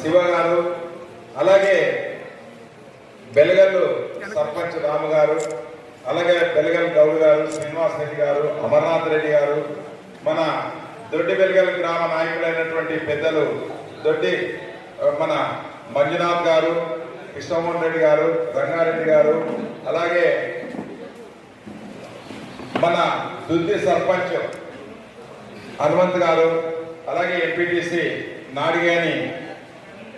శివ గారు, అలాగే బెలగల్లు సర్పంచ్ రాము గారు, అలాగే బెలగల్ గౌడ్ గారు, శ్రీనివాస్ రెడ్డి గారు, అమర్నాథ్ రెడ్డి గారు, మన దొడ్డి బెలగల్ గ్రామ నాయకులైనటువంటి పెద్దలు దొడ్డి మన మంజునాథ్ గారు, కృష్ణమోహన్ రెడ్డి గారు, రంగారెడ్డి గారు, అలాగే మన దుద్ది సర్పంచ్ హనుమంత్ గారు, అలాగే ఎంపీటీసీ నాడిగాని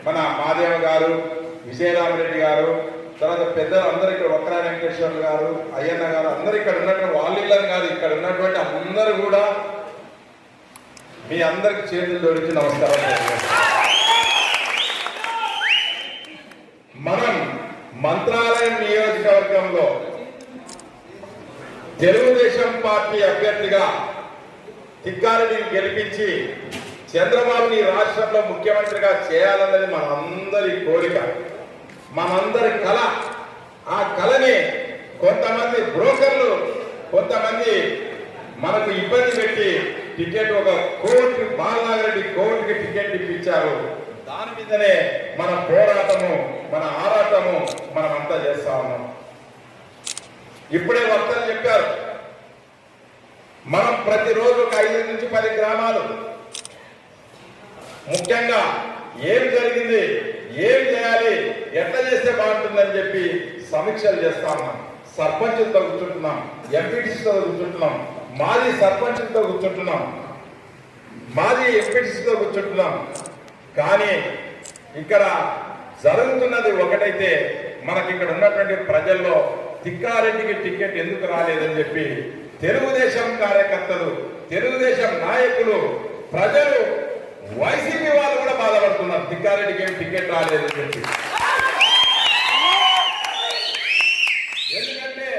మన మాదేవ గారు, విజయరామరెడ్డి గారు, తర్వాత పెద్దలు అందరూ ఇక్కడ వక్రా వెంకటేశ్వర్లు గారు, అయ్యన్న గారు, అందరూ ఇక్కడ ఉన్నటువంటి వాళ్ళు ఇళ్ళని కాదు, ఇక్కడ ఉన్నటువంటి అందరూ కూడా మీ అందరికి చేతులు జోడించి నమస్కారం. మనం మంత్రాలయం నియోజకవర్గంలో తెలుగుదేశం పార్టీ అభ్యర్థిగా తిక్కారెడ్డిని గెలిపించి చంద్రబాబుని రాష్ట్రంలో ముఖ్యమంత్రిగా చేయాలన్నది మనందరి కోరిక, మనందరి కళ. ఆ కళని కొంతమంది బ్రోకర్లు, కొంతమంది మనకు ఇబ్బంది పెట్టి టికెట్ ఒక కోర్టు బాలనాగరెడ్డి కోర్టుకి టికెట్ ఇప్పించారు. దాని మీదనే మన పోరాటము, మన ఆరాటము మనమంతా చేస్తా ఉన్నాం. ఇప్పుడే వక్తలు చెప్పారు, మనం ప్రతిరోజు ఒక 5 నుంచి 10 గ్రామాలు ముఖ్యంగా ఏం జరిగింది, ఏం చేయాలి, ఎట్లా చేస్తే బాగుంటుందని చెప్పి సమీక్షలు చేస్తా ఉన్నాం. సర్పంచులతో కూర్చుంటున్నాం, ఎంపీటీసీతో కూర్చుంటున్నాం, మాజీ సర్పంచులతో కూర్చుంటున్నాం, మాజీ ఎంపీటీసీతో కూర్చుంటున్నాం. కానీ ఇక్కడ జరుగుతున్నది ఒకటైతే, మనకి ఇక్కడ ఉన్నటువంటి ప్రజల్లో తిక్కారెడ్డికి టికెట్ ఎందుకు రాలేదని చెప్పి తెలుగుదేశం కార్యకర్తలు, తెలుగుదేశం నాయకులు, ప్రజలు, వైసీపీ వాళ్ళు కూడా బాధపడుతున్నారు, తిక్కారెడ్డికి ఏం టికెట్ రాలేదని చెప్పి. ఎందుకంటే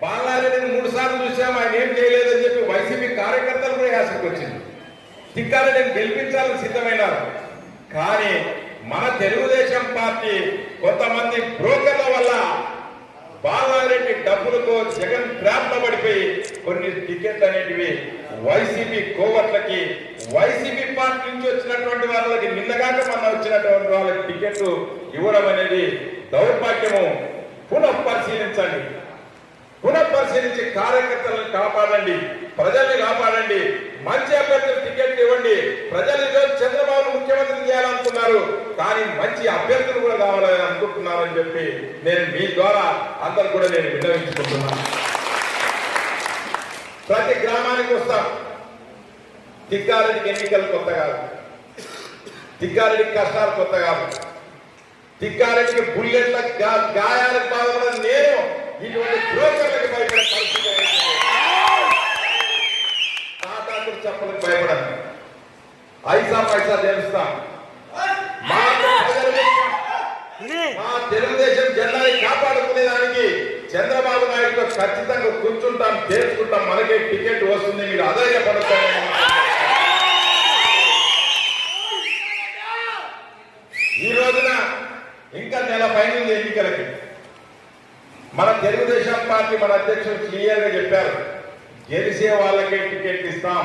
బాలారెడ్డిని 3 సార్లు చూసాం, ఆయన ఏం చేయలేదని చెప్పి వైసీపీ కార్యకర్తలు కూడా యాసకు వచ్చింది. తిక్కారెడ్డిని గెలిపించాలని సిద్ధమైనారు. కానీ మన తెలుగుదేశం పార్టీ కొంతమంది బ్రోకర్ల వల్ల బాలారెడ్డి డబ్బులతో జగన్ ట్రాప్ లో పడిపోయి కొన్ని టికెట్లు అనేటివి వైసీపీ కోవట్లకి, వైసీపీ పార్టీ నుంచి వచ్చినటువంటి వాళ్ళకి, నిన్నగాక మన వచ్చినటువంటి వాళ్ళకి టికెట్లు ఇవ్వడం అనేది దౌర్భాగ్యము. పునఃపరిశీలించండి, పునఃపరిశీలించి కార్యకర్తలను కాపాడండి, ప్రజల్ని కాపాడండి, మంచి అభ్యర్థులు టికెట్ ఇవ్వండి. ప్రజలు ఈరోజు చంద్రబాబు ముఖ్యమంత్రి చేయాలనుకున్నారు, కానీ మంచి అభ్యర్థులు కూడా కావాలని అనుకుంటున్నారని చెప్పి నేను మీ ద్వారా అందరు కూడా నేను విన్నవించుకుంటున్నాను. ప్రతి గ్రామానికి వస్తాం. తిక్కారెడ్డికి ఎన్నికలు కొత్త కాదు, తిక్కారెడ్డికి కష్టాలు కొత్త కాదు, తిక్కారెడ్డికి బుల్లెట్ల గాయాలకు బాధపడ నేను ఇటువంటి బ్రోకర్లకు భయపడే పరిస్థితి, తాటాకులు చెప్పలకు భయపడను, ఐసా పైసా తెలుస్తాం. మా తెలుగుదేశం జెండాని కాపాడుకునేదానికి చంద్రబాబు నాయుడుతో ఖచ్చితంగా కూర్చుంటాం, చేసుకుంటాం, మనకే టికెట్ వస్తుంది, మీరు ఆదాయపడతారు. ఈ రోజున ఇంకా నెల పైన ఎన్నికలకి మన తెలుగుదేశం పార్టీ మన అధ్యక్షులు క్లియర్ గా చెప్పారు, గెలిచే వాళ్ళకే టికెట్ ఇస్తాం.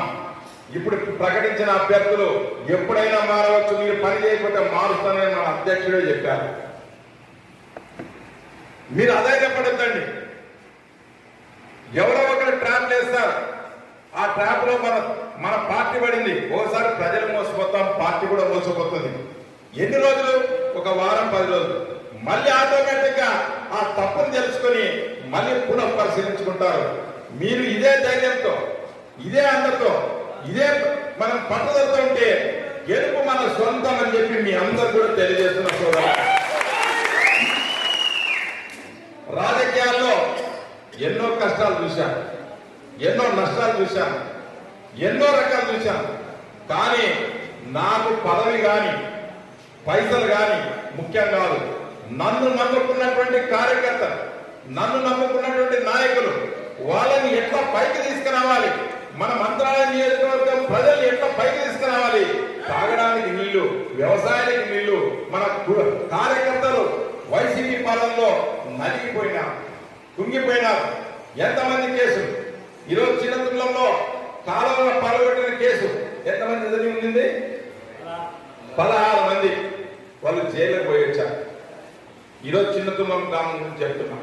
ఇప్పుడు ప్రకటించిన అభ్యర్థులు ఎప్పుడైనా మారవచ్చు, మీరు పని చేయకపోతే మారుస్తానని మన అధ్యక్షుడే చెప్పారు. మీరు అధైర్యపడద్దండి. ఎవరో ఒకరు ట్రాప్ చేస్తారు, ఆ ట్రాప్ లో మన పార్టీ పడింది. ఓసారి ప్రజలు మోసపోతాం, పార్టీ కూడా మోసపోతుంది. ఎన్ని రోజులు? ఒక వారం 10 రోజులు. మళ్ళీ ఆటోమేటిక్ గా ఆ తప్పును తెలుసుకొని మళ్ళీ పునః పరిశీలించుకుంటారు. మీరు ఇదే ధైర్యంతో, ఇదే అందరితో, ఇదే మనం పట్టుదలతో ఉంటే గెలుపు మన సొంతం అని చెప్పి మీ అందరూ కూడా తెలియజేస్తున్న సోదరు. రాజకీయాల్లో ఎన్నో కష్టాలు చూశాను, ఎన్నో నష్టాలు చూశాను, ఎన్నో రకాలు చూశాను. కానీ నాకు పదవి కానీ పైసలు కానీ ముఖ్యం కాదు. నన్ను నమ్ముకున్నటువంటి కార్యకర్త నన్ను నమ్ముకున్నటువంటి నాయకులు వాళ్ళని ఎట్లా పైకి తీసుకురావాలి, మన మంత్రాలయ నియోజకవర్గం ప్రజల్ని ఎట్లా పైకి తీసుకురావాలి, తాగడానికి నీళ్లు, వ్యవసాయానికి నీళ్లు, మన కార్యకర్తలు వైసీపీ పాలనలో నలిగిపోయినారు, కుంగిపోయినారు. ఎంతమంది కేసులు ఈరోజు చిన్నతులంలో కాలంలో పాల్గొట్టిన కేసు ఎంతమంది చదివి ఉండింది? 16 మంది వాళ్ళు జైలుకు పోయి వచ్చారు. ఈరోజు చిన్నతులం గ్రామం గురించి చెప్తున్నాం.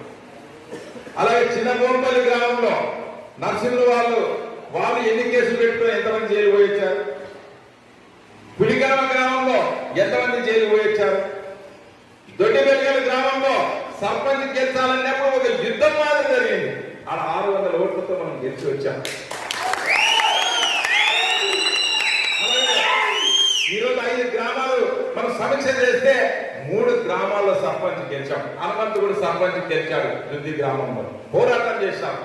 అలాగే చిన్న గోంపల్లి గ్రామంలో నర్సింహులు వాళ్ళు ఎన్ని కేసులు పెట్టుకుని ఎంతమంది జైలు పోయి వచ్చారు? పులికరమ గ్రామంలో ఎంతమంది జైలు పోయి వచ్చారు? దొడ్డిబెల్గల గ్రామంలో సర్పంచ్ గెలిచాలన్నప్పుడు ఒక యుద్ధం మాదిరి జరిగింది. అలా 600 ఓట్లతో మనం గెలిచి వచ్చాం. ఈరోజు 5 గ్రామాలు మనం సమీక్ష చేస్తే 3 గ్రామాల్లో సర్పంచ్ గెలిచాం. హనుమంతుడు సర్పంచ్ గెలిచాడు. రుద్ది గ్రామంలో పోరాటం చేశాం.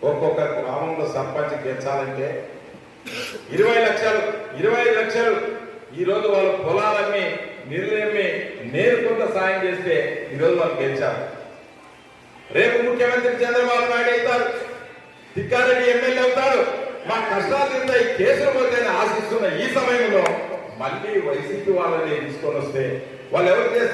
ఒక్కొక్క గ్రామంలో సర్పంచ్ గెలిచాలంటే 20 లక్షలు 25 లక్షలు ఈరోజు వాళ్ళు పొలాలమ్మి నిర్ణయమ్మి నేను కొంత సాయం చేస్తే ఈరోజు వాళ్ళు గెలిచారు. రేపు ముఖ్యమంత్రి చంద్రబాబు నాయుడు అవుతారు, తిక్కారెడ్డి ఎమ్మెల్యే అవుతాడు. మా కష్టాలు తింత ఈ కేసులు పోతాయని ఆశిస్తున్న ఈ సమయంలో మళ్ళీ వైసీపీ వాళ్ళని తీసుకొని వస్తే వాళ్ళు ఎవరు చేస్తారు?